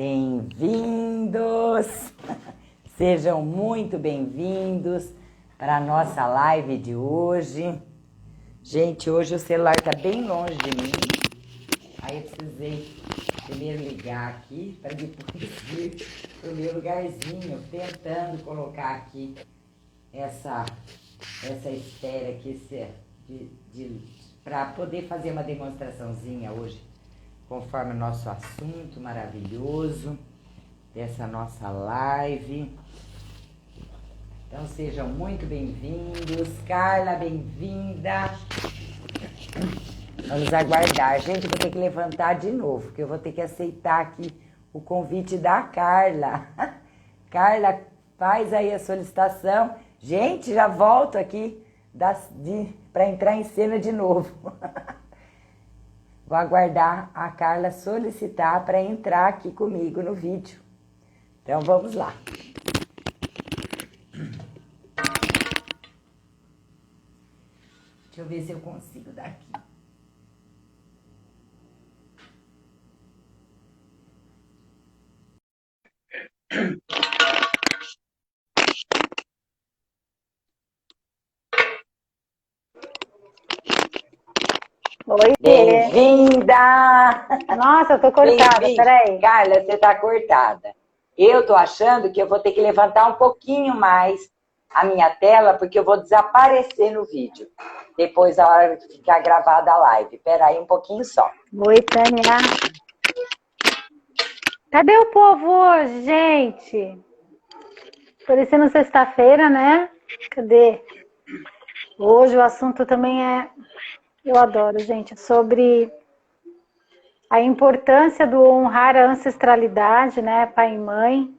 Bem-vindos! Sejam muito bem-vindos para a nossa live de hoje. Gente, hoje o celular está bem longe de mim, aí eu precisei primeiro ligar aqui para depois vir para o meu lugarzinho, tentando colocar aqui essa espera aqui para poder fazer uma demonstraçãozinha hoje, conforme o nosso assunto maravilhoso dessa nossa live. Então sejam muito bem-vindos. Carla, bem-vinda. Vamos aguardar. Gente, eu vou ter que levantar de novo, porque eu vou ter que aceitar aqui o convite da Carla. Carla, faz aí a solicitação. Gente, já volto aqui para entrar em cena de novo. Vou aguardar a Carla solicitar para entrar aqui comigo no vídeo. Então, vamos lá. Deixa eu ver se eu consigo daqui. Oi, Bem-vinda! Nossa, eu tô cortada, peraí. Carla, você tá cortada. Eu tô achando que eu vou ter que levantar um pouquinho mais a minha tela, porque eu vou desaparecer no vídeo. Depois, a hora de ficar gravada a live. Peraí um pouquinho só. Oi, Tânia. Cadê o povo hoje, gente? Parecendo sexta-feira, né? Cadê? Hoje o assunto também eu adoro, gente, sobre a importância do honrar a ancestralidade, né, pai e mãe.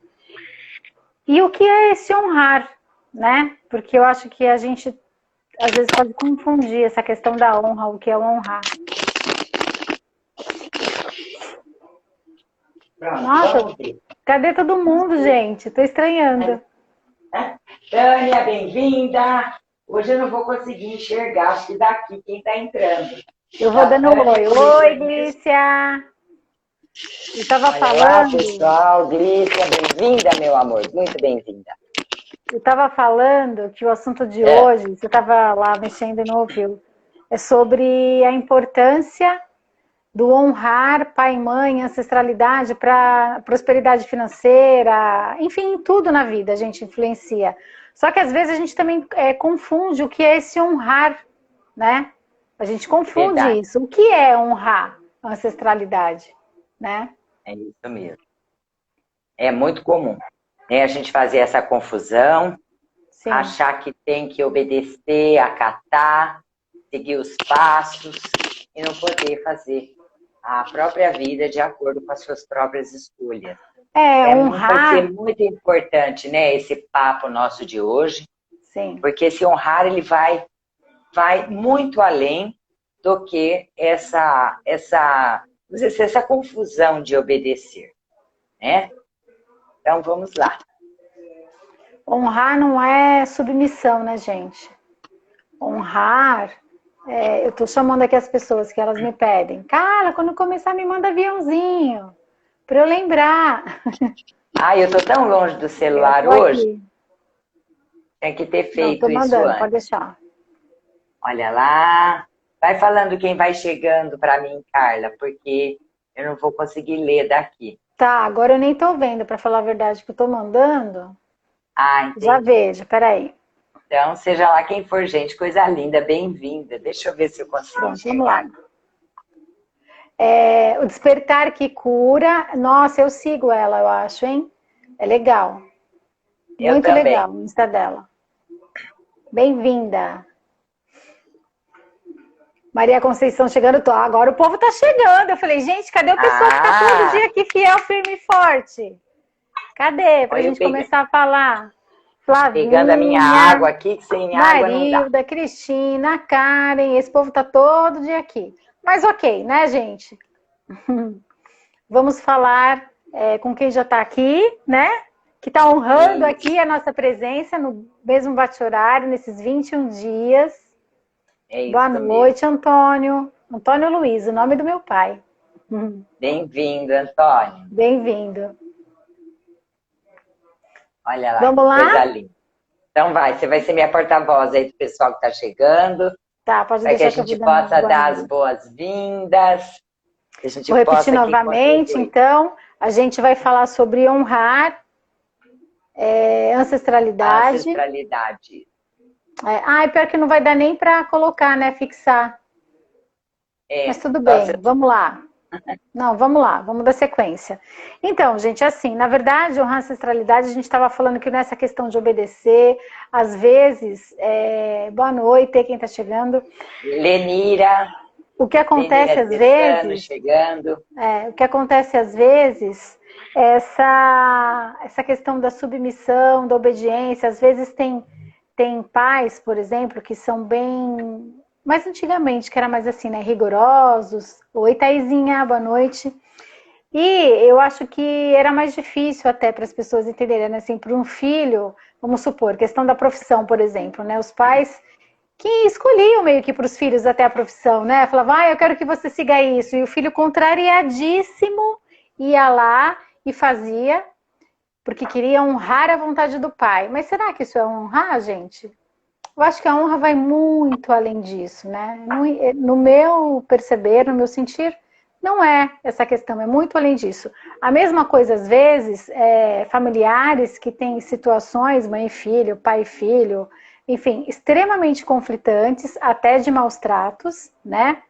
E o que é esse honrar, né? Porque eu acho que a gente, às vezes, pode confundir essa questão da honra, o que é honrar. Nossa, cadê todo mundo, gente? Tô estranhando. Tânia, bem-vinda! Hoje eu não vou conseguir enxergar, acho que daqui quem tá entrando. Eu vou dando um oi. Oi, Glícia! Eu tava falando... Olá, pessoal. Glícia, bem-vinda, meu amor. Muito bem-vinda. Eu tava falando que o assunto de hoje, você tava lá mexendo e não ouviu, é sobre a importância do honrar pai e mãe, ancestralidade para prosperidade financeira, enfim, tudo na vida a gente influencia. Só que às vezes a gente também confunde o que é esse honrar, né? A gente confunde isso. O que é honrar a ancestralidade, né? É isso mesmo. É muito comum, né, a gente fazer essa confusão, sim, achar que tem que obedecer, acatar, seguir os passos e não poder fazer a própria vida de acordo com as suas próprias escolhas. Honrar... Vai ser muito importante, né, esse papo nosso de hoje. Sim. Porque esse honrar, ele vai muito além do que essa confusão de obedecer, né? Então, vamos lá. Honrar não é submissão, né, gente? Honrar... eu tô chamando aqui as pessoas que elas me pedem. Cara, quando começar, me manda aviãozinho, para eu lembrar. Ai, eu tô tão longe do celular hoje. Tem que ter feito não, tô mandando, isso antes. Pode deixar. Olha lá. Vai falando quem vai chegando para mim, Carla, porque eu não vou conseguir ler daqui. Tá, agora eu nem tô vendo, para falar a verdade, que eu tô mandando. Ah, entendi. Já vejo, peraí. Então, seja lá quem for, gente, coisa linda, bem-vinda. Deixa eu ver se eu consigo enxergar. Vamos lá. O Despertar que Cura, nossa, eu sigo ela, eu acho, hein? É legal. Muito legal o Insta dela. Bem-vinda. Maria Conceição chegando, agora o povo tá chegando. Eu falei, gente, cadê o pessoal que tá todo dia aqui fiel, firme e forte? Cadê? Pra gente começar a falar. Flavinha, pegando a minha água aqui, que sem água não dá. Marilda, Cristina, Karen, esse povo tá todo dia aqui. Mas ok, né, gente? Vamos falar com quem já tá aqui, né? Que tá honrando aqui a nossa presença no mesmo bate-horário, nesses 21 dias. Boa noite, Antônio. Antônio Luiz, o nome do meu pai. Bem-vindo, Antônio. Bem-vindo. Olha lá, Vamos que lá? coisa linda. Então você vai ser minha porta-voz aí do pessoal que está chegando, Tá, pode para que a deixar que eu vou gente dando possa boa dar as noite. boas-vindas, que a gente Vou repetir possa aqui novamente, contribuir. então, a gente vai falar sobre honrar, A ancestralidade. ancestralidade. Pior que não vai dar nem para colocar, né, fixar. Mas tudo Nossa, bem, vamos lá. Não, vamos lá, vamos dar sequência. Então, gente, assim, na verdade, honrar a ancestralidade, a gente estava falando que nessa questão de obedecer, às vezes, boa noite, quem está chegando. Lenira. O que acontece Lenira às Testano vezes, chegando. o que acontece às vezes, é essa questão da submissão, da obediência, às vezes tem pais, por exemplo, que são bem mais antigamente, que era mais assim, né, rigorosos. Oi, Taizinha, boa noite. E eu acho que era mais difícil até para as pessoas entenderem, né? Assim, para um filho, vamos supor, questão da profissão, por exemplo, né? Os pais que escolhiam meio que para os filhos até a profissão, né? Falavam, eu quero que você siga isso. E o filho contrariadíssimo ia lá e fazia, porque queria honrar a vontade do pai. Mas será que isso é honrar, gente? Eu acho que a honra vai muito além disso, né? No meu perceber, no meu sentir, não é essa questão, é muito além disso. A mesma coisa, às vezes, familiares que têm situações, mãe e filho, pai e filho, enfim, extremamente conflitantes, até de maus tratos, né?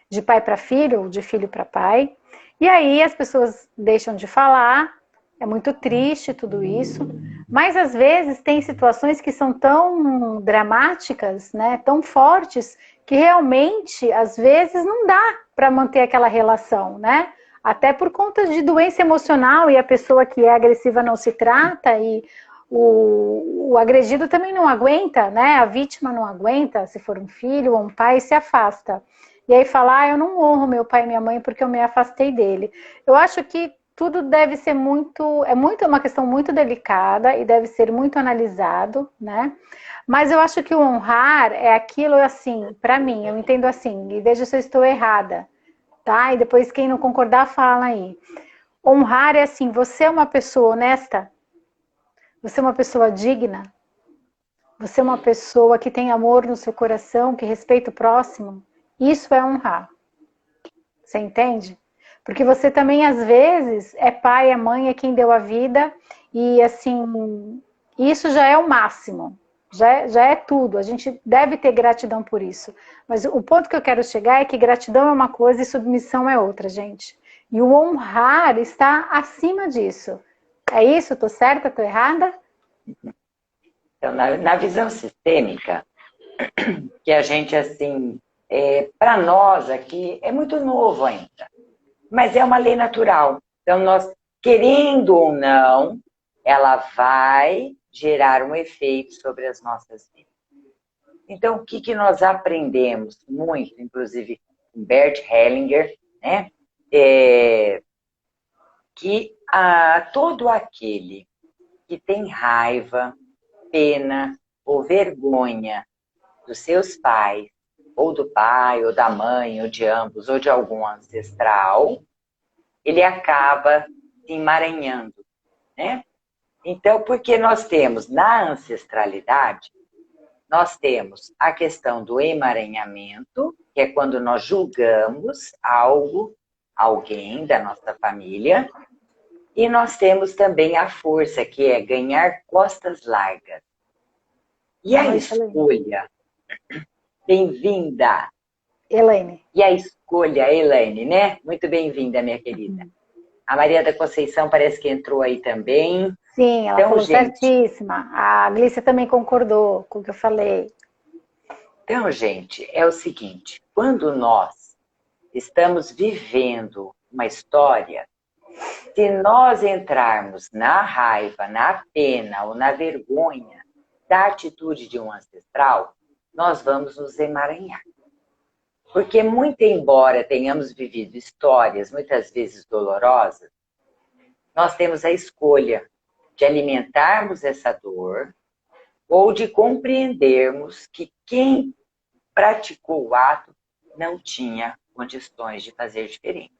De pai para filho, ou de filho para pai. E aí as pessoas deixam de falar, é muito triste tudo isso, mas às vezes tem situações que são tão dramáticas, né, tão fortes, que realmente às vezes não dá para manter aquela relação, né? Até por conta de doença emocional e a pessoa que é agressiva não se trata e o agredido também não aguenta, né? A vítima não aguenta, se for um filho ou um pai, se afasta. E aí fala, eu não honro meu pai e minha mãe porque eu me afastei dele. Eu acho que tudo deve ser é uma questão muito delicada e deve ser muito analisado, né? Mas eu acho que o honrar é aquilo assim, para mim, eu entendo assim, e veja se eu estou errada, tá? E depois quem não concordar fala aí. Honrar é assim, você é uma pessoa honesta, você é uma pessoa digna, você é uma pessoa que tem amor no seu coração, que respeita o próximo. Isso é honrar. Você entende? Porque você também, às vezes, é pai, é mãe, é quem deu a vida, e assim, isso já é o máximo, já é tudo. A gente deve ter gratidão por isso. Mas o ponto que eu quero chegar é que gratidão é uma coisa e submissão é outra, gente. E o honrar está acima disso. É isso? Tô certa? Tô errada? Então, na visão sistêmica, que a gente, assim, para nós aqui, é muito novo ainda. Mas é uma lei natural. Então, nós, querendo ou não, ela vai gerar um efeito sobre as nossas vidas. Então, o que nós aprendemos muito, inclusive com Bert Hellinger, né? Que todo aquele que tem raiva, pena ou vergonha dos seus pais, ou do pai, ou da mãe, ou de ambos, ou de algum ancestral, ele acaba se emaranhando, né? Então, porque nós temos na ancestralidade, nós temos a questão do emaranhamento, que é quando nós julgamos algo, alguém da nossa família, e nós temos também a força, que é ganhar costas largas. E a escolha, bem-vinda! Elaine. E a escolha, Elaine, né? Muito bem-vinda, minha querida. A Maria da Conceição parece que entrou aí também. Sim, ela Então, falou gente, certíssima. A Glícia também concordou com o que eu falei. Então, gente, é o seguinte, quando nós estamos vivendo uma história, se nós entrarmos na raiva, na pena ou na vergonha da atitude de um ancestral, nós vamos nos emaranhar. Porque muito embora tenhamos vivido histórias muitas vezes dolorosas, nós temos a escolha de alimentarmos essa dor ou de compreendermos que quem praticou o ato não tinha condições de fazer diferente.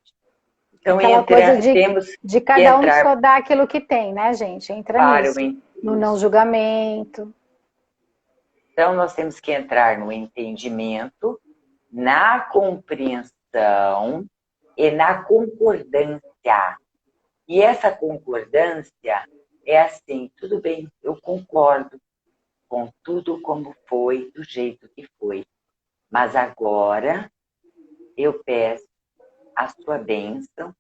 Então, Aquela coisa temos de que cada um entrar só dar aquilo que tem, né, gente? Entra para nisso. No não julgamento. Então, nós temos que entrar no entendimento, na compreensão e na concordância. E essa concordância é assim, tudo bem, eu concordo com tudo como foi, do jeito que foi. Mas agora eu peço a sua bênção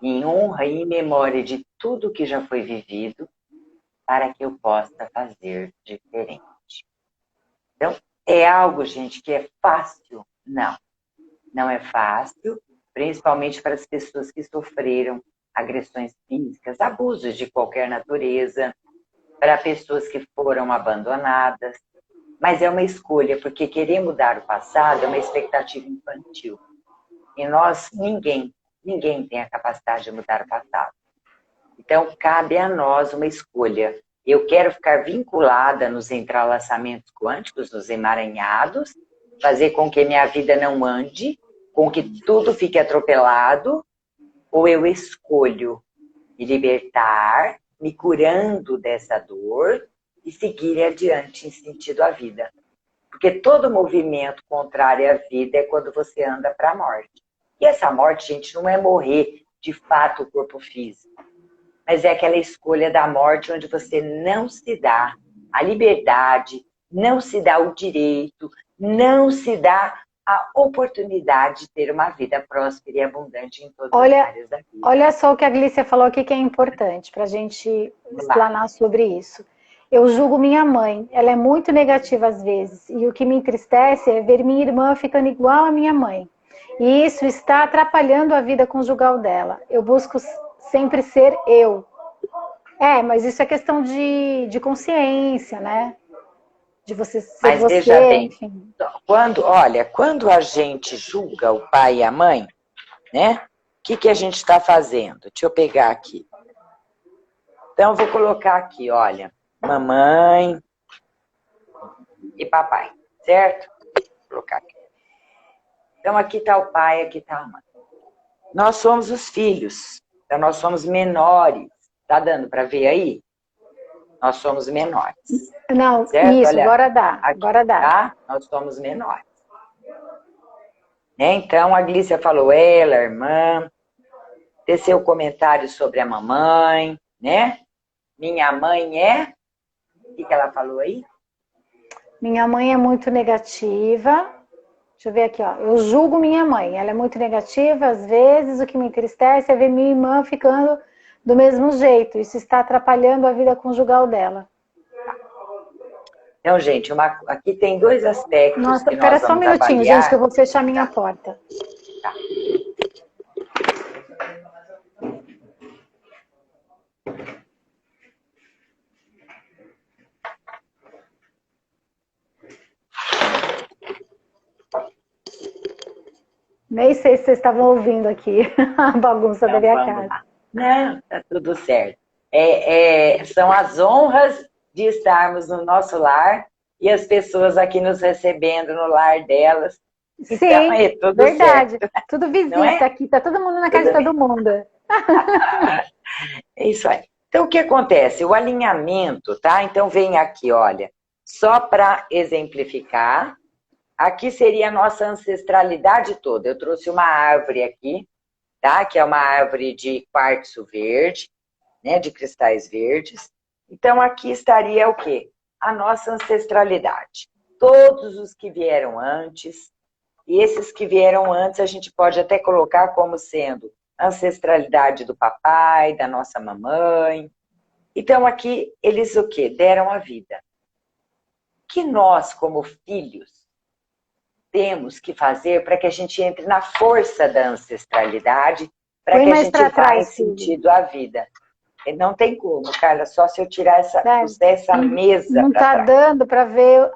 em honra e em memória de tudo que já foi vivido para que eu possa fazer diferente. Então, é algo, gente, que é fácil? Não. Não é fácil, principalmente para as pessoas que sofreram agressões físicas, abusos de qualquer natureza, para pessoas que foram abandonadas. Mas é uma escolha, porque querer mudar o passado é uma expectativa infantil. E nós, ninguém tem a capacidade de mudar o passado. Então, cabe a nós uma escolha. Eu quero ficar vinculada nos entrelaçamentos quânticos, nos emaranhados, fazer com que minha vida não ande, com que tudo fique atropelado, ou eu escolho me libertar, me curando dessa dor e seguir adiante em sentido à vida. Porque todo movimento contrário à vida é quando você anda para a morte. E essa morte, gente, não é morrer de fato o corpo físico, mas é aquela escolha da morte onde você não se dá a liberdade, não se dá o direito, não se dá a oportunidade de ter uma vida próspera e abundante em todas as áreas da vida. Olha só o que a Glícia falou aqui que é importante para a gente explanar sobre isso. Eu julgo minha mãe, ela é muito negativa às vezes, e o que me entristece é ver minha irmã ficando igual à minha mãe. E isso está atrapalhando a vida conjugal dela. Eu busco sempre ser eu. Mas isso é questão de consciência, né? De você ser Mas você, veja bem, enfim. Quando a gente julga o pai e a mãe, né? O que a gente está fazendo? Deixa eu pegar aqui. Então, eu vou colocar aqui, olha, mamãe e papai, certo? Vou colocar aqui. Então, aqui está o pai, aqui está a mãe. Nós somos os filhos, então nós somos menores. Tá dando para ver aí? Nós somos menores. Não, certo? isso, Olha, agora dá, aqui, agora dá. Tá? Nós somos menores. Então, a Glícia falou, ela, a irmã, teceu comentários sobre a mamãe, né? Minha mãe é... O que ela falou aí? Minha mãe é muito negativa. Deixa eu ver aqui, ó. Eu julgo minha mãe. Ela é muito negativa. Às vezes, o que me entristece é ver minha irmã ficando do mesmo jeito. Isso está atrapalhando a vida conjugal dela. Então, gente, aqui tem dois aspectos Nossa, que nós pera só um vamos minutinho, avaliar. gente, que eu vou fechar minha porta. Tá. Nem sei se vocês estavam ouvindo aqui a bagunça da minha casa. Lá. Não, tá tudo certo. São as honras de estarmos no nosso lar e as pessoas aqui nos recebendo no lar delas. Sim, então, é tudo verdade. Certo. Tudo visita aqui, tá todo mundo na casa de todo mundo. É isso aí. Então, o que acontece? O alinhamento, tá? Então, vem aqui, olha, só para exemplificar, aqui seria a nossa ancestralidade toda. Eu trouxe uma árvore aqui, tá? Que é uma árvore de quartzo verde, né? De cristais verdes. Então, aqui estaria o quê? A nossa ancestralidade. Todos os que vieram antes, e esses que vieram antes a gente pode até colocar como sendo a ancestralidade do papai, da nossa mamãe. Então, aqui, eles o quê? Deram a vida. Que nós, como filhos, temos que fazer para que a gente entre na força da ancestralidade, para que a gente vá em sentido à vida. Não tem como, Carla, só se eu tirar essa mesa. Não está dando para ver.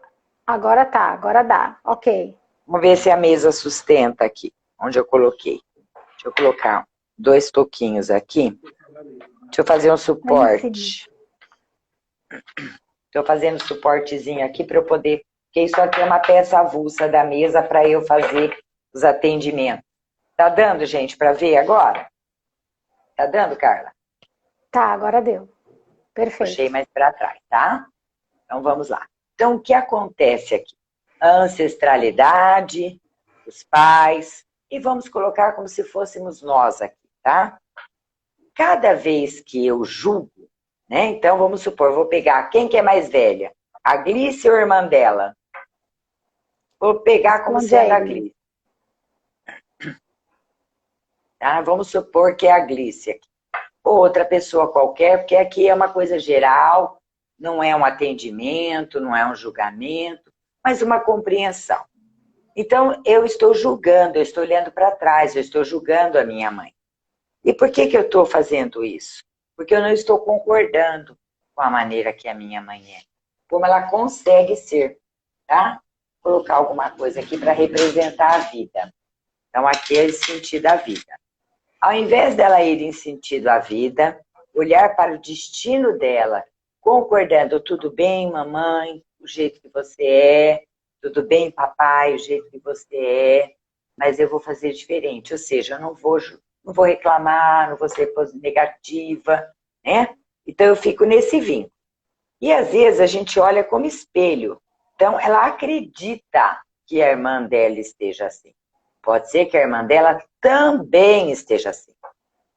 Agora tá, agora dá. Ok. Vamos ver se a mesa sustenta aqui, onde eu coloquei. Deixa eu colocar 2 toquinhos aqui. Deixa eu fazer um suporte. Estou fazendo suportezinho aqui para eu poder... Porque isso aqui é uma peça avulsa da mesa para eu fazer os atendimentos. Tá dando, gente, para ver agora? Tá dando, Carla? Tá, agora deu. Perfeito. Puxei mais para trás, tá? Então vamos lá. Então, o que acontece aqui? A ancestralidade, os pais, e vamos colocar como se fôssemos nós aqui, tá? Cada vez que eu julgo, né? Então vamos supor, vou pegar quem que é mais velha? A Glícia ou a irmã dela? Vou pegar como sendo a Glícia. Tá? Vamos supor que é a Glícia aqui. Ou outra pessoa qualquer, porque aqui é uma coisa geral, não é um atendimento, não é um julgamento, mas uma compreensão. Então, eu estou julgando, eu estou olhando para trás, eu estou julgando a minha mãe. E por que eu estou fazendo isso? Porque eu não estou concordando com a maneira que a minha mãe é. Como ela consegue ser, tá? Vou colocar alguma coisa aqui para representar a vida. Então, aqui é esse sentido da vida. Ao invés dela ir em sentido à vida, olhar para o destino dela, concordando, tudo bem, mamãe, o jeito que você é, tudo bem, papai, o jeito que você é, mas eu vou fazer diferente. Ou seja, eu não vou reclamar, não vou ser negativa, né? Então eu fico nesse vínculo. E às vezes a gente olha como espelho. Então ela acredita que a irmã dela esteja assim. Pode ser que a irmã dela também esteja assim.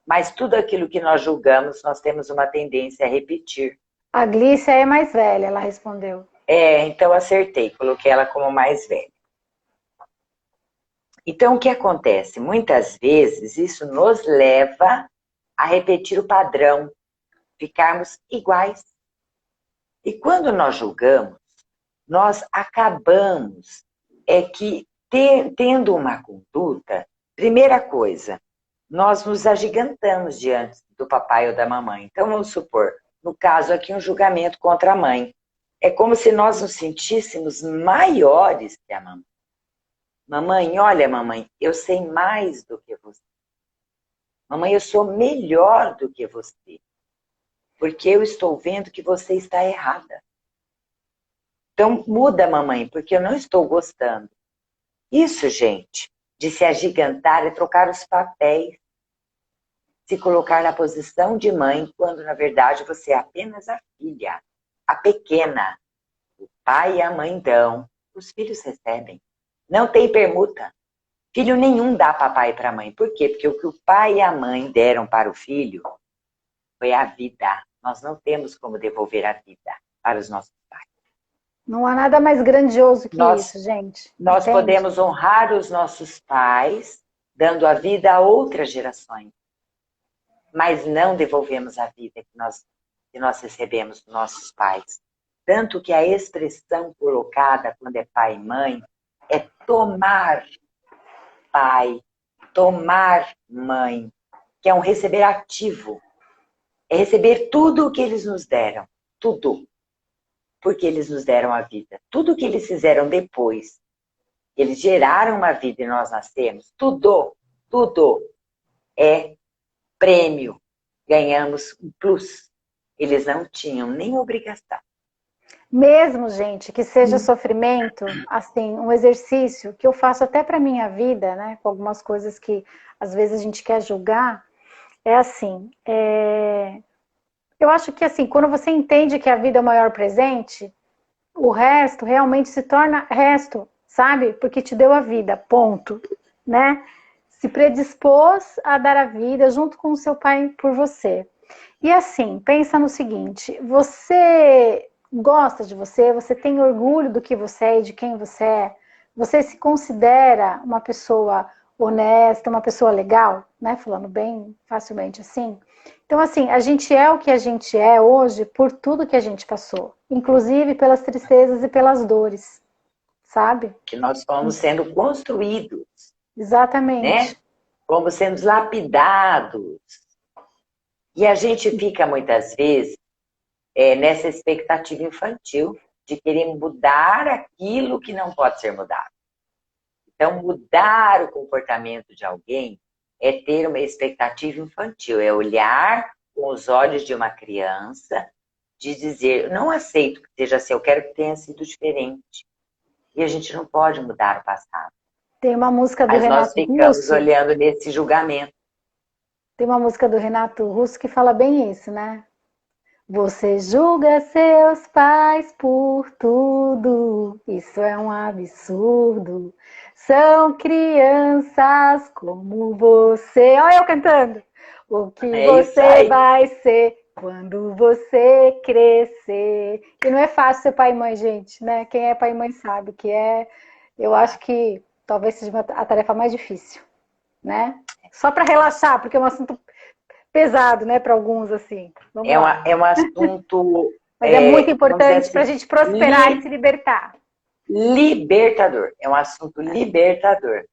Mas tudo aquilo que nós julgamos, nós temos uma tendência a repetir. A Glícia é mais velha, ela respondeu. Então acertei, coloquei ela como mais velha. Então o que acontece? Muitas vezes isso nos leva a repetir o padrão, ficarmos iguais. E quando nós julgamos, nós acabamos tendo uma conduta, primeira coisa, nós nos agigantamos diante do papai ou da mamãe. Então, vamos supor, no caso aqui, um julgamento contra a mãe. É como se nós nos sentíssemos maiores que a mamãe. Mamãe, olha, mamãe, eu sei mais do que você. Mamãe, eu sou melhor do que você. Porque eu estou vendo que você está errada. Então, muda, mamãe, porque eu não estou gostando. Isso, gente, de se agigantar é trocar os papéis. Se colocar na posição de mãe, quando na verdade você é apenas a filha, a pequena. O pai e a mãe dão, os filhos recebem. Não tem permuta. Filho nenhum dá papai para a mãe. Por quê? Porque o que o pai e a mãe deram para o filho foi a vida. Nós não temos como devolver a vida para os nossos pais. Não há nada mais grandioso que isso, gente. Nós podemos honrar os nossos pais, dando a vida a outras gerações. Mas não devolvemos a vida que nós recebemos dos nossos pais. Tanto que a expressão colocada quando é pai e mãe é tomar pai, tomar mãe, que é um receber ativo. É receber tudo o que eles nos deram, tudo. Porque eles nos deram a vida. Tudo o que eles fizeram depois, eles geraram uma vida e nós nascemos, tudo é prêmio. Ganhamos um plus. Eles não tinham nem obrigação. Mesmo, gente, que seja sofrimento, assim, um exercício que eu faço até para minha vida, né, com algumas coisas que às vezes a gente quer julgar, é assim, eu acho que assim, quando você entende que a vida é o maior presente, o resto realmente se torna resto, sabe? Porque te deu a vida, ponto, né? Se predispôs a dar a vida junto com o seu pai por você. E assim, pensa no seguinte, você gosta de você, você tem orgulho do que você é e de quem você se considera uma pessoa honesta, uma pessoa legal, né? Falando bem facilmente assim. Então, assim, a gente é o que a gente é hoje por tudo que a gente passou, inclusive pelas tristezas e pelas dores, sabe? Que nós fomos sendo construídos. Exatamente. Né? Fomos sendo lapidados. E a gente fica, muitas vezes, nessa expectativa infantil de querer mudar aquilo que não pode ser mudado. Então, mudar o comportamento de alguém é ter uma expectativa infantil, é olhar com os olhos de uma criança, de dizer, não aceito que seja assim, eu quero que tenha sido diferente. E a gente não pode mudar o passado. Tem uma música do Mas nós Renato ficamos Russo. olhando nesse julgamento. Tem uma música do Renato Russo que fala bem isso, né? Você julga seus pais por tudo, isso é um absurdo. São crianças como você. Olha eu cantando. O que É isso você aí. vai ser quando você crescer. E não é fácil ser pai e mãe, gente, né? Quem é pai e mãe sabe que é. Eu acho que talvez seja a tarefa mais difícil, né? Só para relaxar, porque é um assunto pesado, né, para alguns assim. Vamos lá. É um assunto, Mas é muito vamos dizer importante para a assim, gente prosperar e se libertar. libertador. É um assunto libertador.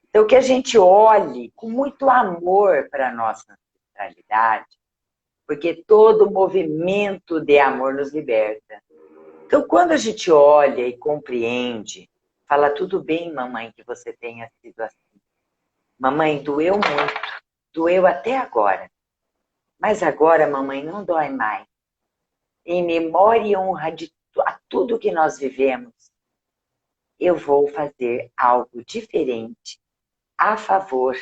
Então, que a gente olhe com muito amor para a nossa ancestralidade, porque todo movimento de amor nos liberta. Então, quando a gente olha e compreende, fala, tudo bem, mamãe, que você tenha sido assim. Mamãe, doeu muito, doeu até agora. Mas agora, mamãe, não dói mais. Em memória e honra a tudo que nós vivemos, eu vou fazer algo diferente, a favor,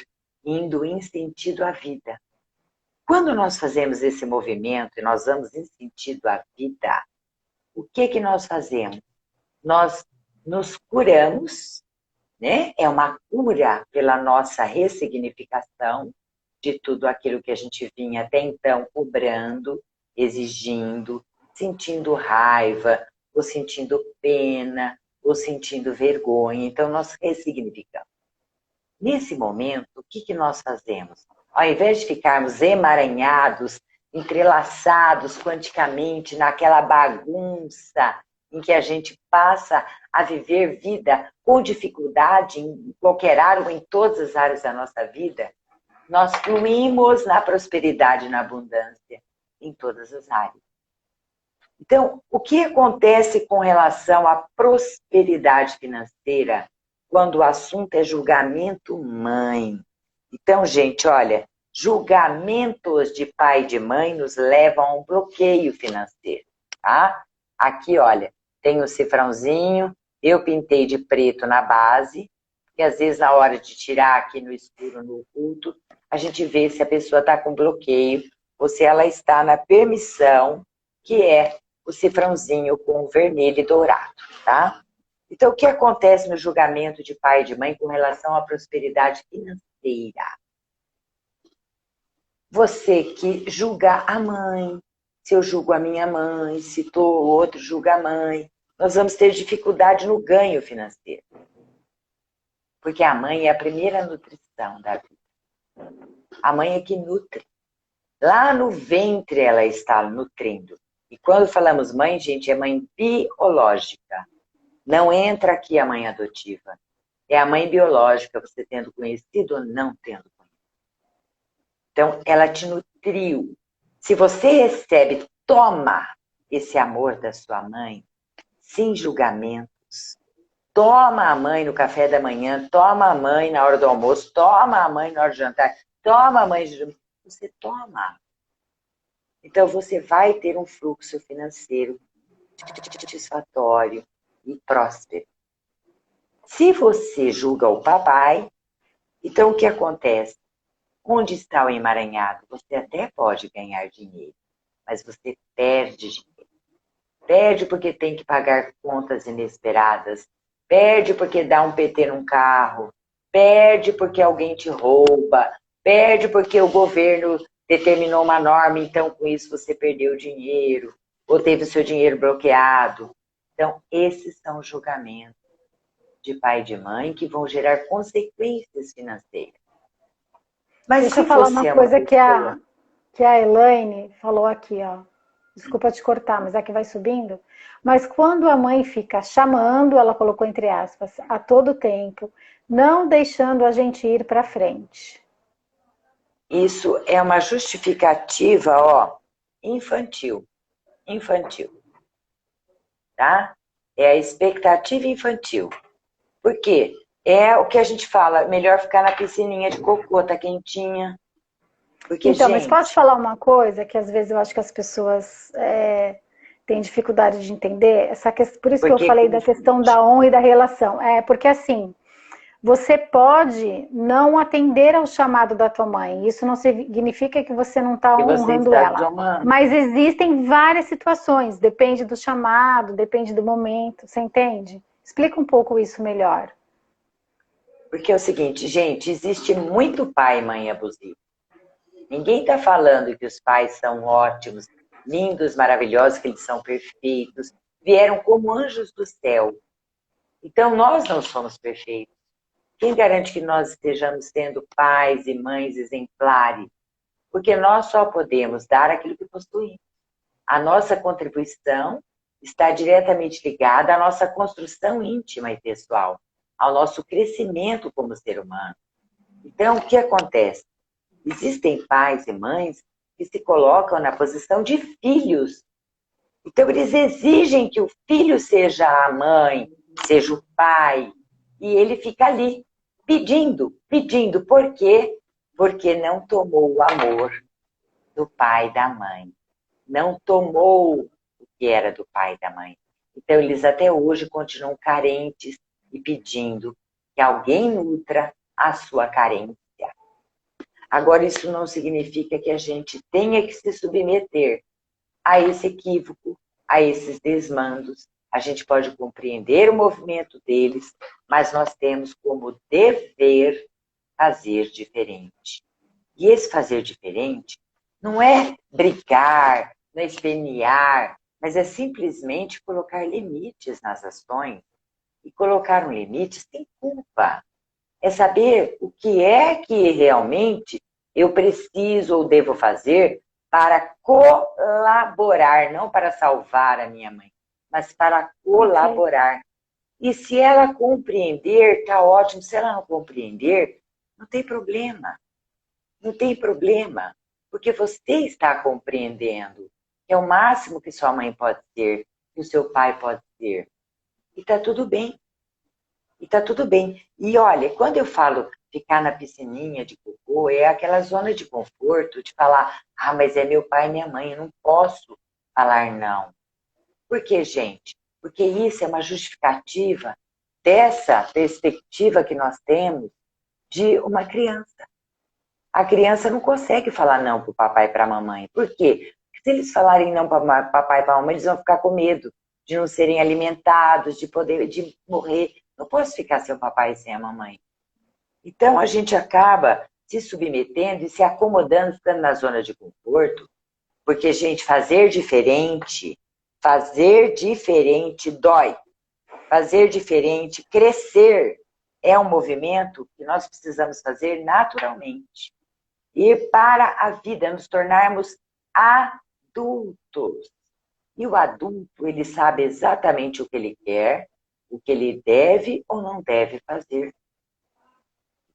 indo em sentido à vida. Quando nós fazemos esse movimento e nós vamos em sentido à vida, o que que nós fazemos? Nós nos curamos, né? É uma cura pela nossa ressignificação de tudo aquilo que a gente vinha até então cobrando, exigindo, sentindo raiva, ou sentindo pena, ou sentindo vergonha. Então, nós ressignificamos. Nesse momento, o que que nós fazemos? Ao invés de ficarmos emaranhados, entrelaçados quanticamente naquela bagunça em que a gente passa a viver vida com dificuldade em qualquer área ou em todas as áreas da nossa vida, nós fluímos na prosperidade e na abundância em todas as áreas. Então, o que acontece com relação à prosperidade financeira quando o assunto é julgamento mãe? Então, gente, olha, julgamentos de pai e de mãe nos levam a um bloqueio financeiro, tá? Aqui, olha, tem o cifrãozinho, eu pintei de preto na base, que às vezes na hora de tirar aqui no escuro, no oculto, a gente vê se a pessoa está com bloqueio ou se ela está na permissão, que é o cifrãozinho com vermelho e dourado, tá? Então, o que acontece no julgamento de pai e de mãe com relação à prosperidade financeira? Você que julga a mãe, se eu julgo a minha mãe, se o outro julga a mãe, nós vamos ter dificuldade no ganho financeiro. Porque a mãe é a primeira nutrição da vida. A mãe é que nutre. Lá no ventre ela está nutrindo. E quando falamos mãe, gente, é mãe biológica. Não entra aqui a mãe adotiva. É a mãe biológica, você tendo conhecido ou não tendo conhecido. Então, ela te nutriu. Se você recebe, toma esse amor da sua mãe, sem julgamentos. Toma a mãe no café da manhã, toma a mãe na hora do almoço, toma a mãe na hora do jantar, toma a mãe de... Você toma. Então, você vai ter um fluxo financeiro satisfatório e próspero. Se você julga o papai, então o que acontece? Onde está o emaranhado? Você até pode ganhar dinheiro, mas você perde dinheiro. Perde porque tem que pagar contas inesperadas, perde porque dá um PT num carro, perde porque alguém te rouba, perde porque o governo determinou uma norma, então com isso você perdeu dinheiro, ou teve o seu dinheiro bloqueado. Então, esses são os julgamentos de pai e de mãe que vão gerar consequências financeiras. Mas Deixa se eu falar uma você é uma coisa que pessoa... a Elaine falou aqui, ó. Desculpa te cortar, mas aqui vai subindo. Mas quando a mãe fica chamando, ela colocou entre aspas, a todo tempo, não deixando a gente ir para frente. Isso é uma justificativa, ó, infantil. Infantil. Tá? É a expectativa infantil. Por quê? É o que a gente fala, melhor ficar na piscininha de cocô, tá quentinha. Porque, Então, mas posso gente... falar uma coisa que às vezes eu acho que as pessoas têm dificuldade de entender? Por isso que eu Porque falei da questão da honra e da relação. É, porque assim, você pode não atender ao chamado da tua mãe. Isso não significa que você não está E você honrando está ela. tomando. Mas existem várias situações, depende do chamado, depende do momento, você entende? Explica um pouco isso melhor. Porque é o seguinte, gente, existe muito pai e mãe abusivo. Ninguém está falando que os pais são ótimos, lindos, maravilhosos, que eles são perfeitos, vieram como anjos do céu. Então, nós não somos perfeitos. Quem garante que nós estejamos sendo pais e mães exemplares? Porque nós só podemos dar aquilo que possuímos. A nossa contribuição está diretamente ligada à nossa construção íntima e pessoal, ao nosso crescimento como ser humano. Então, o que acontece? Existem pais e mães que se colocam na posição de filhos. Então, eles exigem que o filho seja a mãe, seja o pai, e ele fica ali, pedindo, pedindo. Por quê? Porque não tomou o amor do pai e da mãe. Não tomou o que era do pai e da mãe. Então, eles até hoje continuam carentes e pedindo que alguém nutra a sua carência. Agora, isso não significa que a gente tenha que se submeter a esse equívoco, a esses desmandos. A gente pode compreender o movimento deles, mas nós temos como dever fazer diferente. E esse fazer diferente não é brigar, não é espernear, mas é simplesmente colocar limites nas ações. E colocar um limite sem culpa. É saber o que é que realmente eu preciso ou devo fazer para colaborar, não para salvar a minha mãe, mas para colaborar. Okay. E se ela compreender, está ótimo. Se ela não compreender, não tem problema. Não tem problema, porque você está compreendendo que é o máximo que sua mãe pode ser, que o seu pai pode ser. E está tudo bem. E tá tudo bem. E olha, quando eu falo ficar na piscininha de cocô, é aquela zona de conforto de falar, mas é meu pai e minha mãe, eu não posso falar não. Por quê, gente? Porque isso é uma justificativa dessa perspectiva que nós temos de uma criança. A criança não consegue falar não para o papai e para a mamãe. Por quê? Porque se eles falarem não para o papai e para a mamãe, eles vão ficar com medo de não serem alimentados, de morrer. Não posso ficar sem o papai e sem a mamãe. Então, a gente acaba se submetendo e se acomodando, ficando na zona de conforto, porque, gente, fazer diferente dói. Fazer diferente, crescer, é um movimento que nós precisamos fazer naturalmente. E para a vida, nos tornarmos adultos. E o adulto, ele sabe exatamente o que ele quer, o que ele deve ou não deve fazer.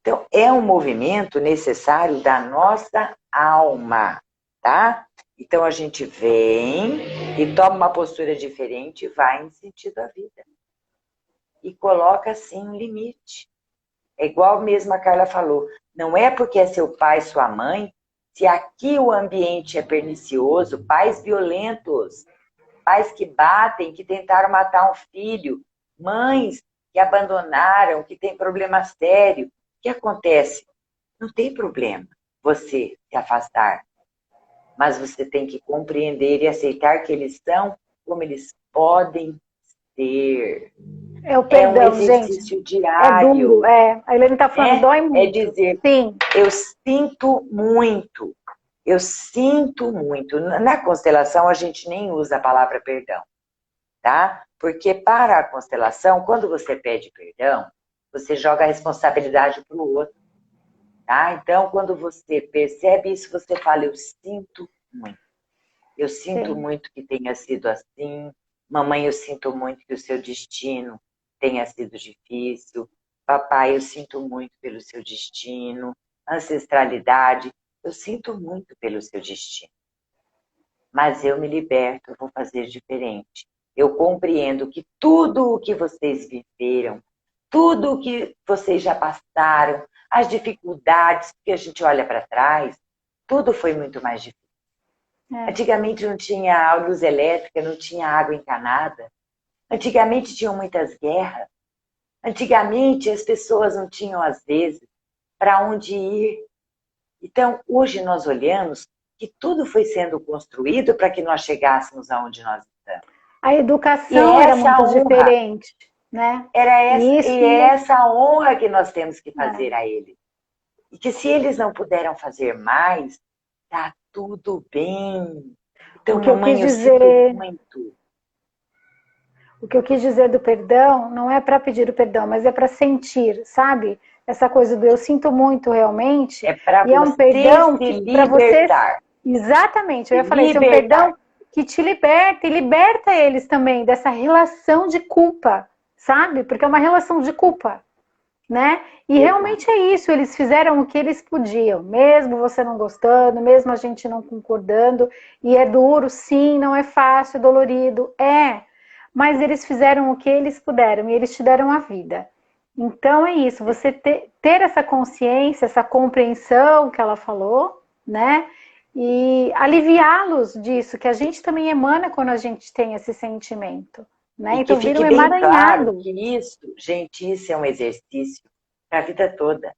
Então, é um movimento necessário da nossa alma, tá? Então, a gente vem e toma uma postura diferente e vai em sentido à vida. E coloca, assim, um limite. É igual mesmo a Carla falou, não é porque é seu pai, sua mãe, se aqui o ambiente é pernicioso, pais violentos, pais que batem, que tentaram matar um filho, mães que abandonaram, que têm problema sério. O que acontece? Não tem problema você se afastar, mas você tem que compreender e aceitar que eles são como eles podem ser. É o perdão, é um exercício gente. diário. É duro, A Helene está falando, dói muito. É dizer, sim, eu sinto muito. Eu sinto muito. Na constelação, a gente nem usa a palavra perdão, tá? Porque para a constelação, quando você pede perdão, você joga a responsabilidade para o outro, tá? Então, quando você percebe isso, você fala, eu sinto muito. Eu sinto muito que tenha sido assim. Mamãe, eu sinto muito que o seu destino tenha sido difícil. Papai, eu sinto muito pelo seu destino. Ancestralidade, eu sinto muito pelo seu destino. Mas eu me liberto, eu vou fazer diferente. Eu compreendo que tudo o que vocês viveram, tudo o que vocês já passaram, as dificuldades, porque a gente olha para trás, tudo foi muito mais difícil. Antigamente não tinha luz elétrica, não tinha água encanada. Antigamente tinham muitas guerras. Antigamente, as pessoas não tinham, às vezes, para onde ir. Então, hoje nós olhamos que tudo foi sendo construído para que nós chegássemos aonde nós estamos. A E educação era essa muito honra, diferente, né? essa, E isso, e é essa honra que nós temos que é, fazer a eles. E que se eles não puderam fazer mais, tá tudo bem. o Então, que eu quis mamãe, eu sinto dizer, muito. o que eu quis dizer do perdão não é para pedir o perdão, mas é para sentir, sabe? Essa coisa do eu sinto muito realmente, É para e é um você perdão se que para você, libertar. exatamente, eu Se ia falar isso, é um libertar. perdão que te liberta e liberta eles também dessa relação de culpa, sabe? Porque é uma relação de culpa, né? E Exato. realmente é isso, eles fizeram o que eles podiam, mesmo você não gostando, mesmo a gente não concordando, e é duro, sim, não é fácil, é dolorido, mas eles fizeram o que eles puderam e eles te deram a vida. Então é isso, você ter essa consciência, essa compreensão que ela falou, né? E aliviá-los disso, que a gente também emana quando a gente tem esse sentimento, né? E que Então vira fique um bem claro emaranhado. que isso, gente, isso é um exercício para a vida toda.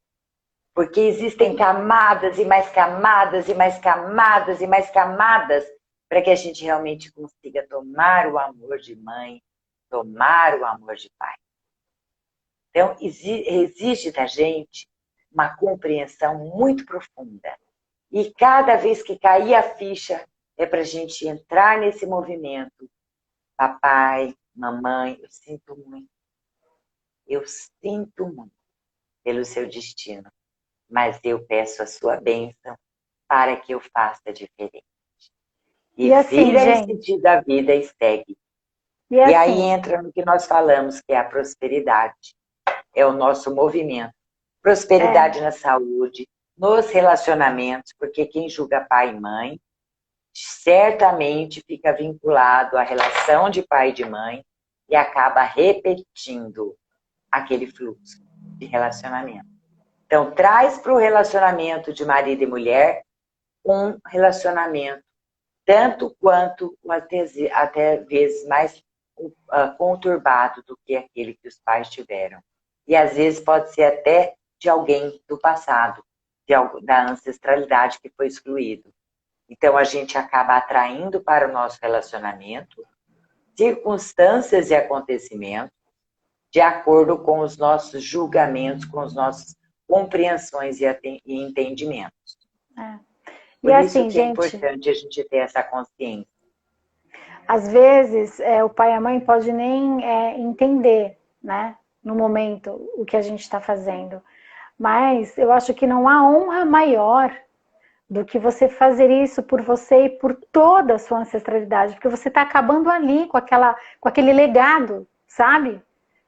Porque existem Sim. camadas e mais camadas e mais camadas e mais camadas para que a gente realmente consiga tomar o amor de mãe, tomar o amor de pai. Então, exige da gente uma compreensão muito profunda. E cada vez que cair a ficha, é para a gente entrar nesse movimento. Papai, mamãe, eu sinto muito pelo seu destino, mas eu peço a sua bênção para que eu faça diferente. E E assim, vira em gente, sentido da vida e segue. e E aí assim, entra no que nós falamos, que é a prosperidade. É o nosso movimento. é, Prosperidade na saúde, nos relacionamentos, porque quem julga pai e mãe certamente fica vinculado à relação de pai e de mãe e acaba repetindo aquele fluxo de relacionamento. Então, traz para o relacionamento de marido e mulher um relacionamento tanto quanto até vezes mais conturbado do que aquele que os pais tiveram. E às vezes pode ser até de alguém do passado, da ancestralidade que foi excluído. Então a gente acaba atraindo para o nosso relacionamento circunstâncias e acontecimentos de acordo com os nossos julgamentos, com as nossas compreensões e entendimentos. é. E Por isso assim, que é gente, importante a gente ter essa consciência. às vezes o pai e a mãe pode nem entender, né, no momento o que a gente está fazendo. Mas eu acho que não há honra maior do que você fazer isso por você e por toda a sua ancestralidade, porque você está acabando ali com aquele legado, sabe?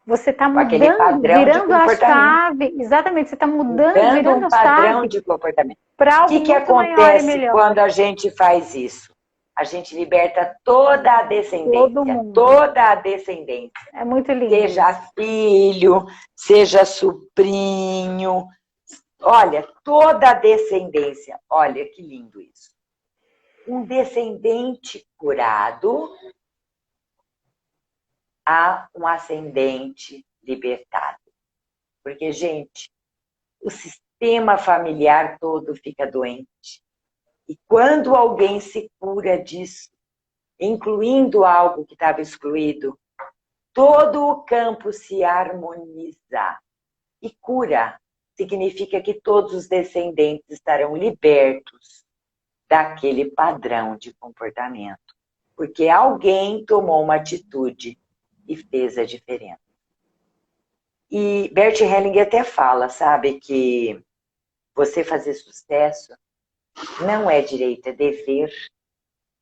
Você está Com aquele mudando, padrão de virando a comportamento, chave, exatamente, você está mudando, mudando virando um a padrão chave de comportamento. para O algo que muito maior e acontece melhor. quando a gente faz isso? A gente liberta toda a Todo descendência, mundo. toda a descendência. É muito lindo Seja isso. filho, seja sobrinho, olha, toda a descendência. Olha que lindo isso. Um descendente curado a um ascendente libertado. Porque, gente, o sistema familiar todo fica doente. E quando alguém se cura disso, incluindo algo que estava excluído, todo o campo se harmoniza. E cura significa que todos os descendentes estarão libertos daquele padrão de comportamento. Porque alguém tomou uma atitude e fez a diferença. E Bert Hellinger até fala, sabe, que você fazer sucesso não é direito, é dever,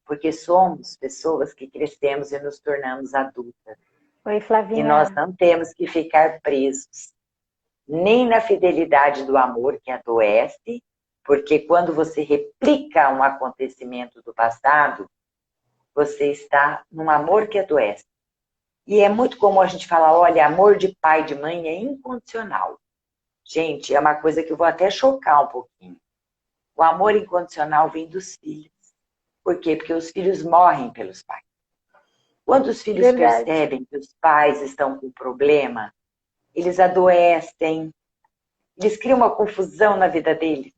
porque somos pessoas que crescemos e nos tornamos adultas. Oi, E nós Flavinha. não temos que ficar presos, nem na fidelidade do amor que adoece, porque quando você replica um acontecimento do passado, você está num amor que adoece. E é muito comum a gente falar, olha, amor de pai e de mãe é incondicional. Gente, é uma coisa que eu vou até chocar um pouquinho. O amor incondicional vem dos filhos. Por quê? Porque os filhos morrem pelos pais. Quando os filhos Verdade. percebem que os pais estão com problema, eles adoecem, eles criam uma confusão na vida deles,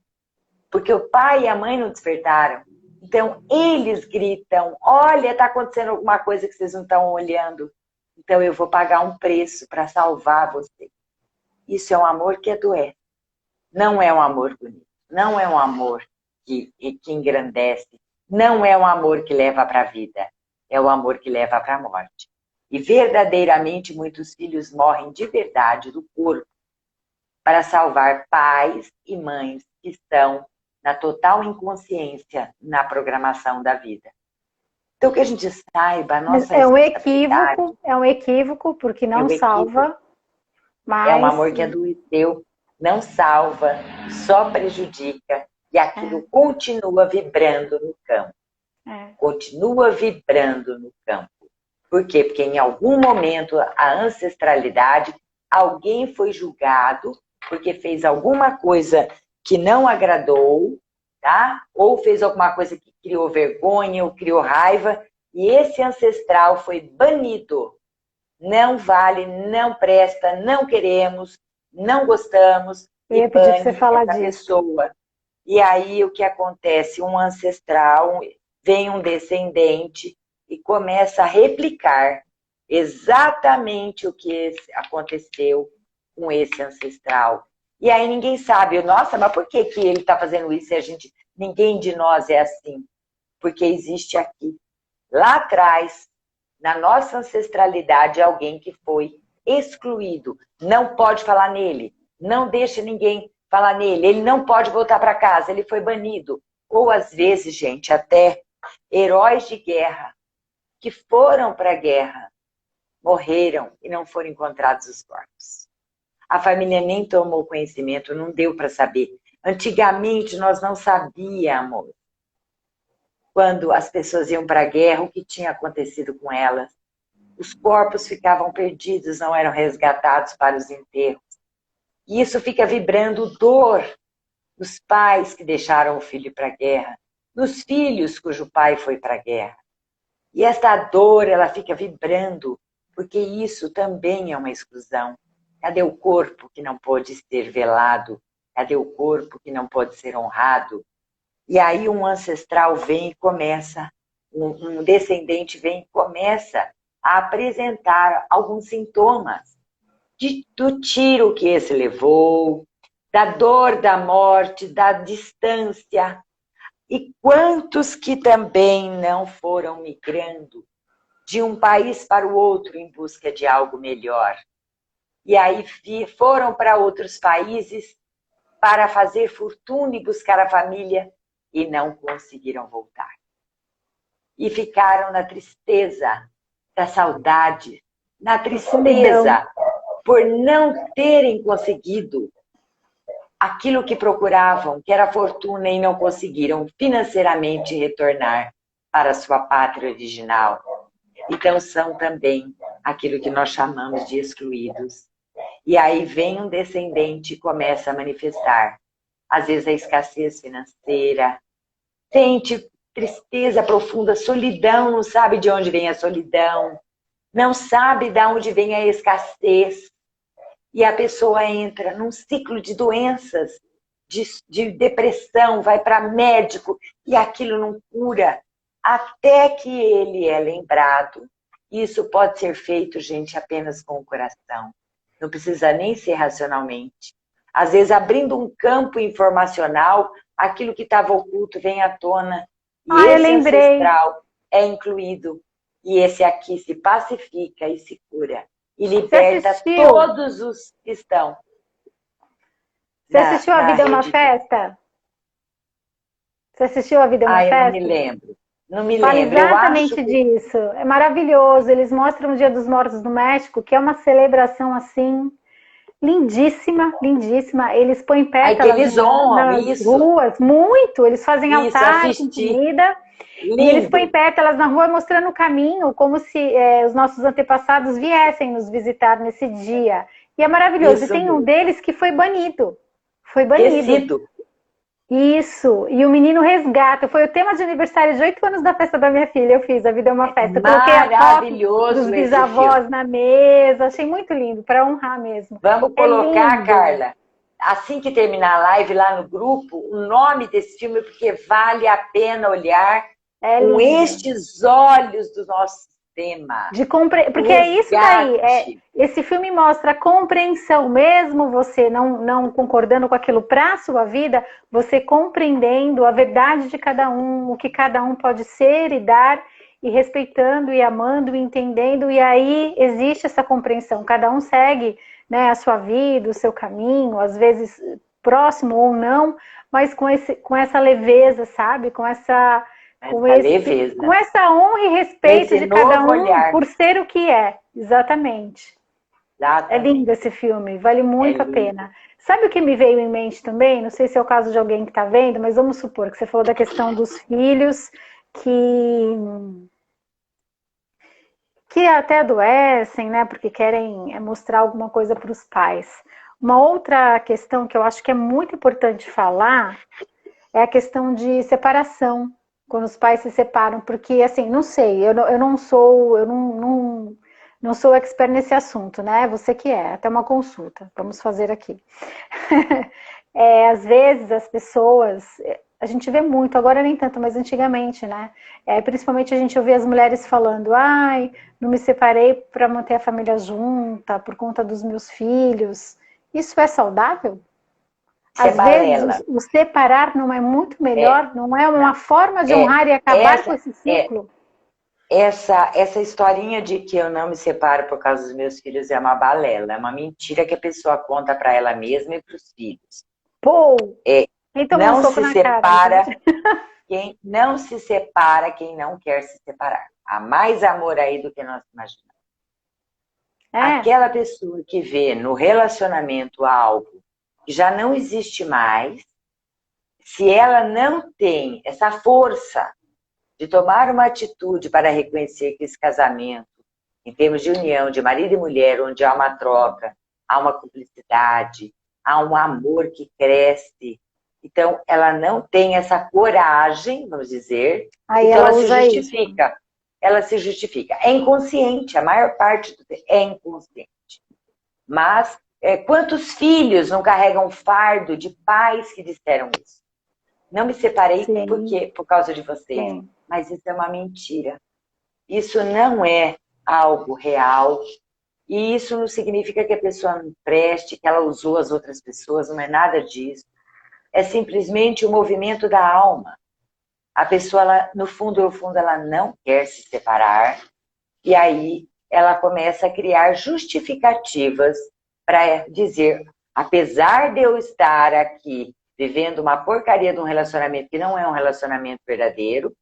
porque o pai e a mãe não despertaram. Então, eles gritam, olha, está acontecendo alguma coisa que vocês não estão olhando. Então, eu vou pagar um preço para salvar você. Isso é um amor que adoece. Não é um amor bonito. Não é um amor que engrandece. Não é um amor que leva para a vida. É o amor que leva para a morte. E, verdadeiramente, muitos filhos morrem de verdade do corpo para salvar pais e mães que estão na total inconsciência na programação da vida. Então, que a gente saiba, a nossa é um equívoco, porque não salva, mas... É um amor que adoeceu, não salva, só prejudica, e aquilo continua vibrando no campo. Continua vibrando no campo. Por quê? Porque em algum momento a ancestralidade, alguém foi julgado porque fez alguma coisa que não agradou, tá? Ou fez alguma coisa que criou vergonha ou criou raiva, e esse ancestral foi banido. Não vale, não presta, não queremos, não gostamos, e bane você falar essa pessoa. E aí o que acontece? Um ancestral, vem um descendente e começa a replicar exatamente o que aconteceu com esse ancestral. E aí ninguém sabe, nossa, mas por que ele está fazendo isso e ninguém de nós é assim? Porque existe aqui, lá atrás, na nossa ancestralidade, alguém que foi excluído. Não pode falar nele, não deixa ninguém falar nele, ele não pode voltar para casa, ele foi banido. Ou às vezes, gente, até heróis de guerra que foram para a guerra morreram e não foram encontrados os corpos. A família nem tomou conhecimento, não deu para saber. Antigamente nós não sabíamos, quando as pessoas iam para a guerra, o que tinha acontecido com elas. Os corpos ficavam perdidos, não eram resgatados para os enterros. E isso fica vibrando dor nos pais que deixaram o filho para a guerra, nos filhos cujo pai foi para a guerra. E essa dor, ela fica vibrando, porque isso também é uma exclusão. Cadê o corpo que não pode ser velado? Cadê o corpo que não pode ser honrado? E aí um ancestral vem e começa, um descendente vem e começa a apresentar alguns sintomas do tiro que esse levou, da dor da morte, da distância. E quantos que também não foram migrando de um país para o outro em busca de algo melhor. E aí foram para outros países para fazer fortuna e buscar a família e não conseguiram voltar. E ficaram na tristeza da saudade, na tristeza por não terem conseguido aquilo que procuravam, que era fortuna, e não conseguiram financeiramente retornar para a sua pátria original. Então são também aquilo que nós chamamos de excluídos. E aí vem um descendente e começa a manifestar, às vezes, a escassez financeira, sente tristeza profunda, solidão, não sabe de onde vem a solidão, não sabe de onde vem a escassez. E a pessoa entra num ciclo de doenças, de depressão, vai para médico, e aquilo não cura, até que ele é lembrado. Isso pode ser feito, gente, apenas com o coração. Não precisa nem ser racionalmente. Às vezes, abrindo um campo informacional, aquilo que estava oculto vem à tona. E esse ancestral é incluído. E esse aqui se pacifica e se cura. E liberta todos os que estão. Você assistiu A Vida é uma Festa? Você assistiu A Vida é uma Festa? Eu não me lembro. Não me Fala lembro. exatamente disso. É maravilhoso. Eles mostram o Dia dos Mortos no México, que é uma celebração assim lindíssima, lindíssima. Eles põem pétalas nas ruas, muito. Eles fazem altar com comida. Lindo. E eles põem pétalas na rua mostrando o caminho, como se os nossos antepassados viessem nos visitar nesse dia. E é maravilhoso. Isso, e tem um deles que foi banido. Foi banido. Isso, e o menino resgata. Foi o tema de aniversário de 8 anos da festa da minha filha. Eu fiz A Vida é uma Festa. Eu coloquei a foto dos Maravilhoso esse bisavós filme. na mesa. Achei muito lindo, para honrar mesmo. Vamos É colocar, lindo. Carla, assim que terminar a live lá no grupo, o nome desse filme, porque vale a pena olhar É com lindo. estes olhos do nosso sistema. O Porque é isso daí. resgate. Esse filme mostra a compreensão, mesmo você não concordando com aquilo para a sua vida, você compreendendo a verdade de cada um, o que cada um pode ser e dar, e respeitando e amando e entendendo, e aí existe essa compreensão. Cada um segue, né, a sua vida, o seu caminho, às vezes próximo ou não, mas com essa leveza, sabe? Essa leveza, Com essa honra e com respeito esse de cada novo um olhar. por ser o que é. Exatamente. É lindo Exatamente. esse filme, vale É muito a lindo. pena. Sabe o que me veio em mente também? Não sei se é o caso de alguém que está vendo, mas vamos supor que você falou da questão dos filhos que, que até adoecem, né? Porque querem mostrar alguma coisa para os pais. Uma outra questão que eu acho que é muito importante falar é a questão de separação, quando os pais se separam, porque assim, não sei, eu não sou expert nesse assunto, né? Você que é, até uma consulta, vamos fazer aqui. Às vezes as pessoas, a gente vê muito, agora nem tanto, mas antigamente, né? Principalmente a gente ouvia as mulheres falando, ai, não me separei para manter a família junta, por conta dos meus filhos. Isso é saudável? Isso é Às vezes, balela. o separar não é muito É, melhor, não é uma não. forma de É, honrar e acabar com essa, esse é, ciclo? essa historinha de que eu não me separo por causa dos meus filhos é uma balela, é uma mentira que a pessoa conta para ela mesma e para os filhos. Pô, É, quem tomou um não soco se na cara, gente? separa quem não se separa, quem não quer se separar. Há mais amor aí do que nós imaginamos. É, Aquela pessoa que vê no relacionamento algo que já não existe mais, se ela não tem essa força de tomar uma atitude para reconhecer que esse casamento, em termos de união de marido e mulher, onde há uma troca, há uma cumplicidade, há um amor que cresce. Então, ela não tem essa coragem, vamos dizer, aí então ela ela se usa isso. justifica. Ela se justifica. É inconsciente, a maior parte do tempo é inconsciente. Mas quantos filhos não carregam fardo de pais que disseram isso? Não me separei Sim, por causa de vocês. sim. Mas isso é uma mentira. Isso não é algo real. E isso não significa que a pessoa não preste, que ela usou as outras pessoas, não é nada disso. É simplesmente o movimento da alma. A pessoa, ela, no fundo, ela não quer se separar. E aí ela começa a criar justificativas para dizer, apesar de eu estar aqui vivendo uma porcaria de um relacionamento que não é um relacionamento verdadeiro,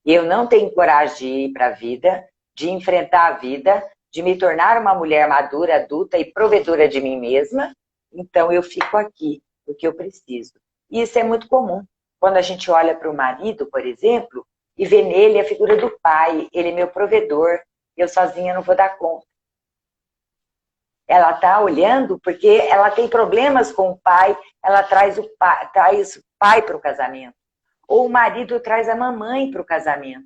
e eu não tenho coragem de ir para a vida, de enfrentar a vida, de me tornar uma mulher madura, adulta e provedora de mim mesma, então eu fico aqui, porque eu preciso. E isso é muito comum. Quando a gente olha para o marido, por exemplo, e vê nele a figura do pai, ele é meu provedor, eu sozinha não vou dar conta. Ela está olhando porque ela tem problemas com o pai, ela traz o pai para o casamento. Ou o marido traz a mamãe para o casamento.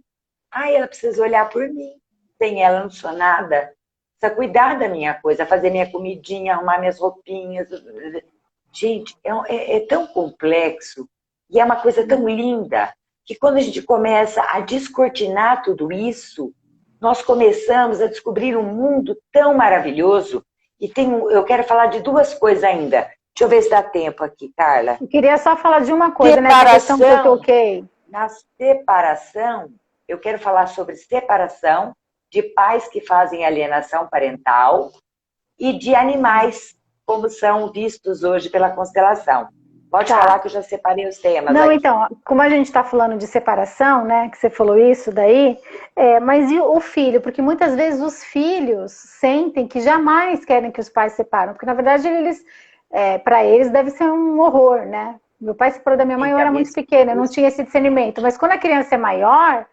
Ai, ela precisa olhar por mim. Sem ela não sou nada. Precisa cuidar da minha coisa, fazer minha comidinha, arrumar minhas roupinhas. Gente, é tão complexo e é uma coisa tão linda que quando a gente começa a descortinar tudo isso, nós começamos a descobrir um mundo tão maravilhoso. E eu quero falar de duas coisas ainda. Deixa eu ver se dá tempo aqui, Carla. Eu queria só falar de uma coisa nessa questão que eu Separação. toquei. Na separação, eu quero falar sobre separação de pais que fazem alienação parental e de animais, como são vistos hoje pela constelação. Pode Tá. falar que eu já separei os temas Não, aqui. então, como a gente está falando de separação, né, que você falou isso daí, mas e o filho? Porque muitas vezes os filhos sentem que jamais querem que os pais separam, porque na verdade para eles deve ser um horror, né? Meu pai separou da minha mãe, eu era muito pequena, eu não tinha esse discernimento, mas quando a criança é maior,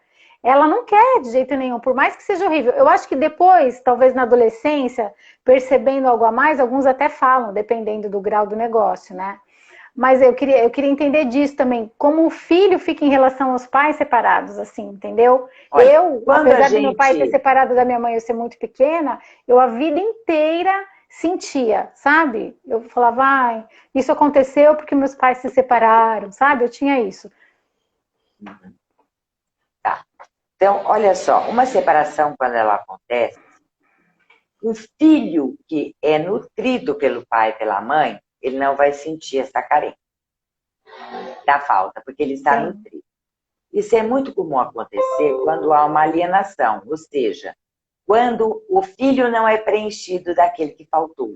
ela não quer de jeito nenhum, por mais que seja horrível. Eu acho que depois, talvez na adolescência, percebendo algo a mais, alguns até falam, dependendo do grau do negócio, né? Mas eu queria entender disso também. Como o filho fica em relação aos pais separados, assim, entendeu? Olha, Apesar do meu pai ter separado da minha mãe eu ser muito pequena, eu a vida inteira sentia, sabe? Eu falava, ai, isso aconteceu porque meus pais se separaram, sabe? Eu tinha isso. Tá. Então, olha só, uma separação, quando ela acontece, um filho que é nutrido pelo pai e pela mãe, ele não vai sentir essa carência da falta, porque ele está nutrido. Isso é muito comum acontecer quando há uma alienação, ou seja, quando o filho não é preenchido daquele que faltou.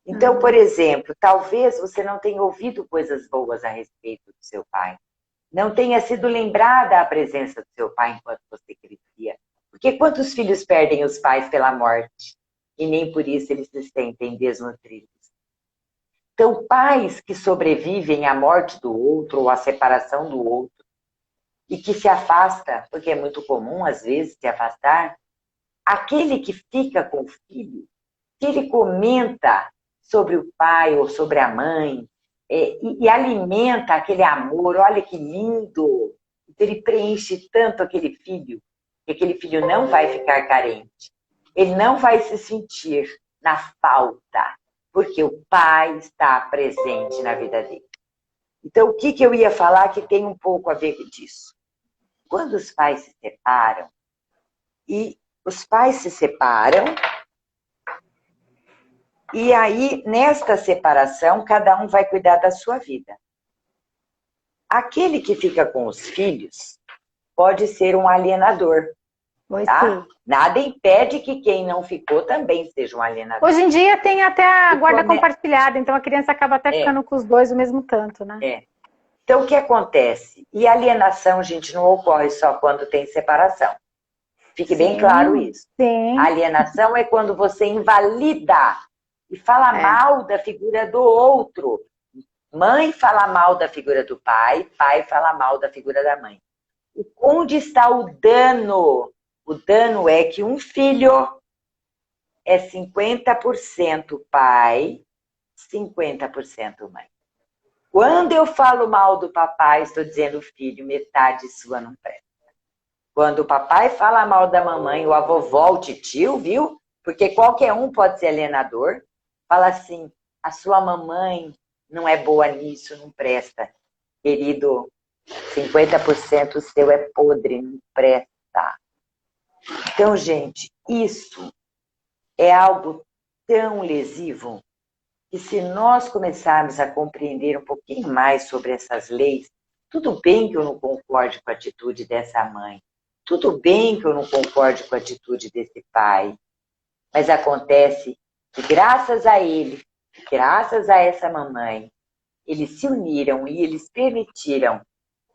Então, por exemplo, talvez você não tenha ouvido coisas boas a respeito do seu pai, não tenha sido lembrada a presença do seu pai enquanto você crescia. Porque quantos filhos perdem os pais pela morte? E nem por isso eles se sentem desnutridos. Então, pais que sobrevivem à morte do outro ou à separação do outro e que se afasta, porque é muito comum às vezes se afastar, aquele que fica com o filho, que ele comenta sobre o pai ou sobre a mãe e alimenta aquele amor, olha que lindo, ele preenche tanto aquele filho, que aquele filho não vai ficar carente. Ele não vai se sentir na falta, porque o pai está presente na vida dele. Então, o que eu ia falar que tem um pouco a ver com disso? Quando os pais se separam, e aí, nesta separação, cada um vai cuidar da sua vida. Aquele que fica com os filhos pode ser um alienador. Tá? Nada impede que quem não ficou também seja um alienador. Hoje em dia tem até a guarda compartilhada, então a criança acaba até ficando com os dois o mesmo tanto, né? Então, o que acontece? E alienação, gente, não ocorre só quando tem separação. Fique bem claro isso. Sim. A alienação é quando você invalida e fala mal da figura do outro. Mãe fala mal da figura do pai, pai fala mal da figura da mãe. Onde está o dano? O dano é que um filho é 50% pai, 50% mãe. Quando eu falo mal do papai, estou dizendo filho, metade sua não presta. Quando o papai fala mal da mamãe, o avovó, o titio, viu? Porque qualquer um pode ser alienador. Fala assim, a sua mamãe não é boa nisso, não presta. Querido, 50% seu é podre, não presta. Então, gente, isso é algo tão lesivo que se nós começarmos a compreender um pouquinho mais sobre essas leis, tudo bem que eu não concorde com a atitude dessa mãe, tudo bem que eu não concorde com a atitude desse pai, mas acontece que graças a ele, graças a essa mamãe, eles se uniram e eles permitiram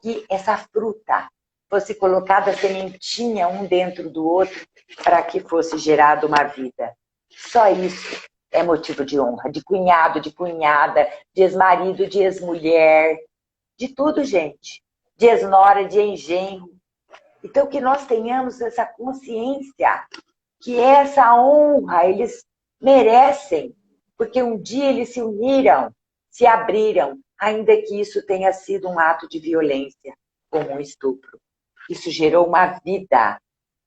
que essa fruta fosse colocada a sementinha um dentro do outro para que fosse gerada uma vida. Só isso é motivo de honra, de cunhado, de cunhada, de ex-marido, de ex-mulher, de tudo, gente. De ex-nora, de engenho. Então, que nós tenhamos essa consciência que essa honra eles merecem, porque um dia eles se uniram, se abriram, ainda que isso tenha sido um ato de violência, como um estupro. Isso gerou uma vida,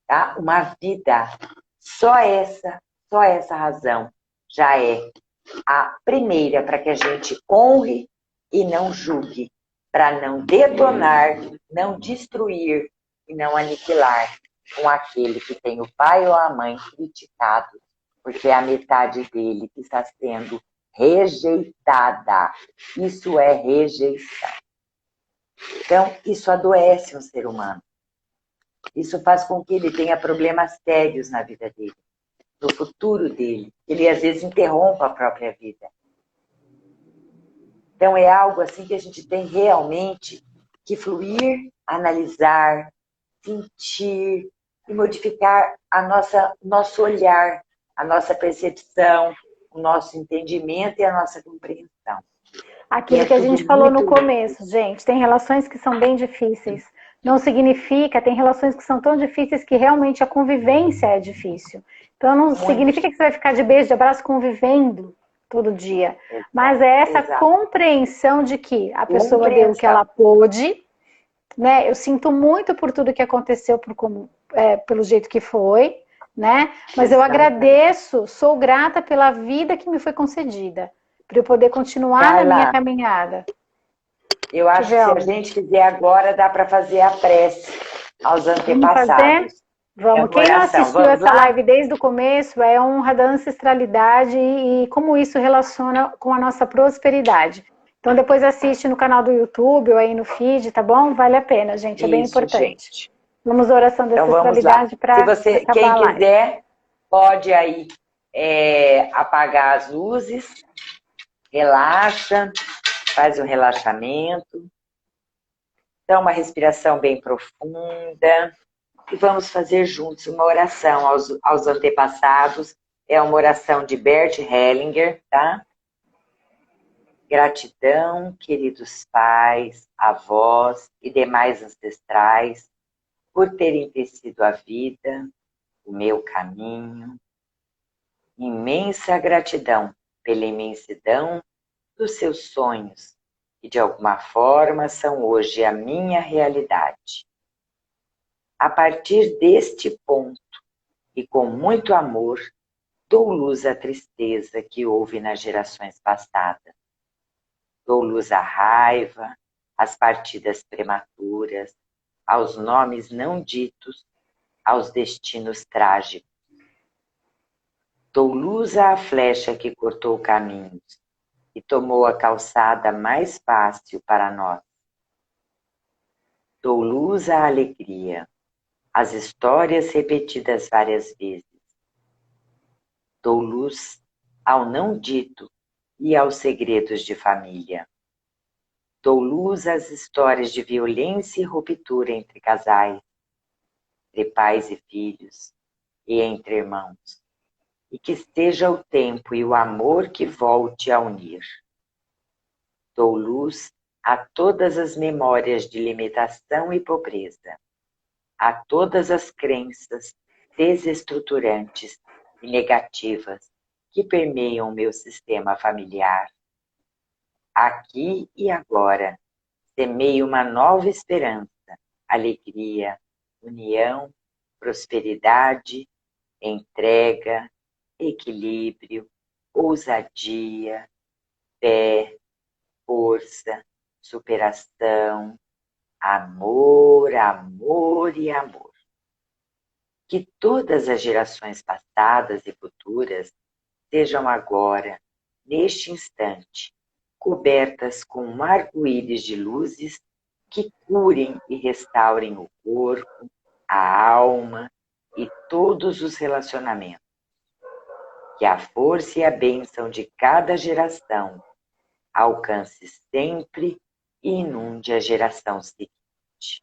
tá? Uma vida. Só essa razão já é a primeira para que a gente honre e não julgue, para não detonar, não destruir e não aniquilar com aquele que tem o pai ou a mãe criticado, porque é a metade dele que está sendo rejeitada. Isso é rejeição. Então, isso adoece um ser humano. Isso faz com que ele tenha problemas sérios na vida dele, no futuro dele. Ele, às vezes, interrompa a própria vida. Então, é algo assim que a gente tem realmente que fluir, analisar, sentir e modificar nosso olhar, a nossa percepção, o nosso entendimento e a nossa compreensão. Aquilo que a gente falou no começo, gente, tem relações que são bem difíceis. Não significa, tem relações que são tão difíceis que realmente a convivência é difícil. Então não significa que você vai ficar de beijo, de abraço convivendo, todo dia. Mas é essa compreensão de que a pessoa deu o que ela pôde, né? Eu sinto muito por tudo que aconteceu, pelo jeito que foi, né? Mas eu agradeço, sou grata pela vida que me foi concedida, para eu poder continuar Carla, na minha caminhada. Eu acho que se a gente fizer agora, dá para fazer a prece aos antepassados. Vamos fazer? Vamos. Quem não assistiu essa live desde o começo, é honra da ancestralidade e como isso relaciona com a nossa prosperidade. Então depois assiste no canal do YouTube ou aí no feed, tá bom? Vale a pena, gente, é bem importante. Gente. Vamos à oração da ancestralidade para Se você, quem quiser, pode aí apagar as luzes, relaxa, faz um relaxamento, dá uma respiração bem profunda e vamos fazer juntos uma oração aos antepassados. É uma oração de Bert Hellinger, tá? Gratidão, queridos pais, avós e demais ancestrais, por terem tecido a vida, o meu caminho. Imensa gratidão pela imensidão dos seus sonhos, que de alguma forma são hoje a minha realidade. A partir deste ponto, e com muito amor, dou luz à tristeza que houve nas gerações passadas. Dou luz à raiva, às partidas prematuras, aos nomes não ditos, aos destinos trágicos. Dou luz à flecha que cortou caminhos e tomou a calçada mais fácil para nós. Dou luz à alegria, às histórias repetidas várias vezes. Dou luz ao não dito e aos segredos de família. Dou luz às histórias de violência e ruptura entre casais, entre pais e filhos, e entre irmãos. E que seja o tempo e o amor que volte a unir. Dou luz a todas as memórias de limitação e pobreza, a todas as crenças desestruturantes e negativas que permeiam o meu sistema familiar. Aqui e agora, semeio uma nova esperança, alegria, união, prosperidade, entrega, equilíbrio, ousadia, fé, força, superação, amor, amor e amor. Que todas as gerações passadas e futuras sejam agora, neste instante, cobertas com um arco-íris de luzes que curem e restaurem o corpo, a alma e todos os relacionamentos. Que a força e a bênção de cada geração alcance sempre e inunde a geração seguinte.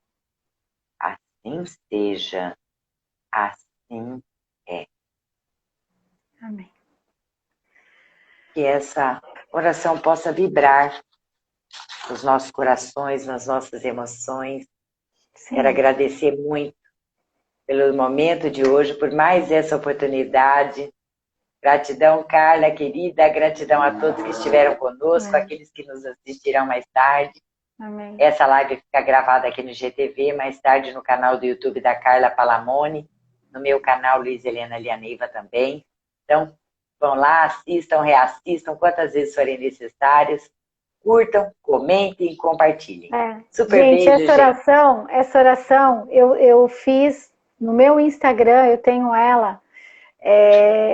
Assim seja, assim é. Amém. Que essa oração possa vibrar nos nossos corações, nas nossas emoções. Sim. Quero agradecer muito pelo momento de hoje, por mais essa oportunidade. Gratidão, Carla, querida. Gratidão a todos que estiveram conosco, Amém. Aqueles que nos assistirão mais tarde. Amém. Essa live fica gravada aqui no GTV, mais tarde no canal do YouTube da Carla Palamone, no meu canal Luiz Helena Lianeiva também. Então, vão lá, assistam, reassistam quantas vezes forem necessárias. Curtam, comentem e compartilhem. Super gente, beijo, essa oração eu fiz no meu Instagram, eu tenho ela.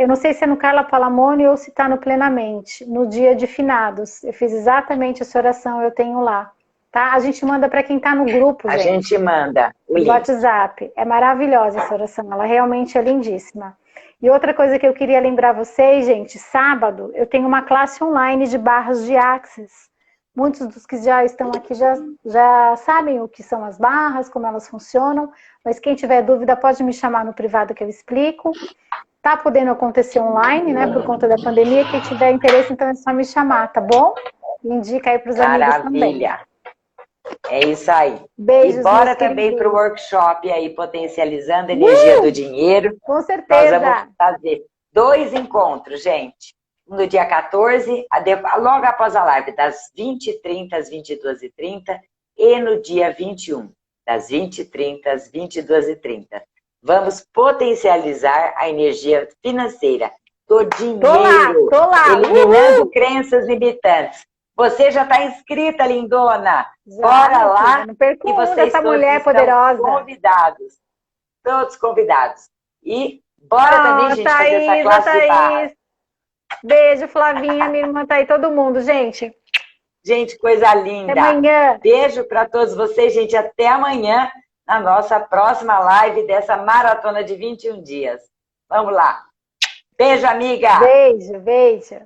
Eu não sei se é no Carla Palamone ou se está no Plenamente, no dia de finados. Eu fiz exatamente essa oração, eu tenho lá. Tá? A gente manda para quem está no grupo, gente. A gente manda o link. WhatsApp. É maravilhosa essa oração, ela realmente é lindíssima. E outra coisa que eu queria lembrar vocês, gente, sábado eu tenho uma classe online de barras de Axis. Muitos dos que já estão aqui já sabem o que são as barras, como elas funcionam, mas quem tiver dúvida pode me chamar no privado que eu explico. Tá podendo acontecer online, né, por conta da pandemia. Quem tiver interesse, então é só me chamar, tá bom? Me indica aí para os amigos também. Maravilha! É isso aí. Beijos, e bora também para o workshop aí, potencializando a energia do dinheiro. Com certeza. Nós vamos fazer 2 encontros, gente. no dia 14, logo após a live, das 20h30 às 22h30, e no dia 21, das 20h30 às 22h30. Vamos potencializar a energia financeira do dinheiro, tô lá. eliminando crenças limitantes. Você já está inscrita, lindona? Já, bora lá, filha, não perco e vocês essa todos mulher estão poderosa. convidados. Todos convidados. E bora também, gente, fazer essa classe de barras. Beijo, Flavinha, minha irmã tá aí, todo mundo, gente. Gente, coisa linda. Até amanhã. Beijo para todos vocês, gente. Até amanhã, na nossa próxima live dessa maratona de 21 dias. Vamos lá. Beijo, amiga. Beijo, beijo.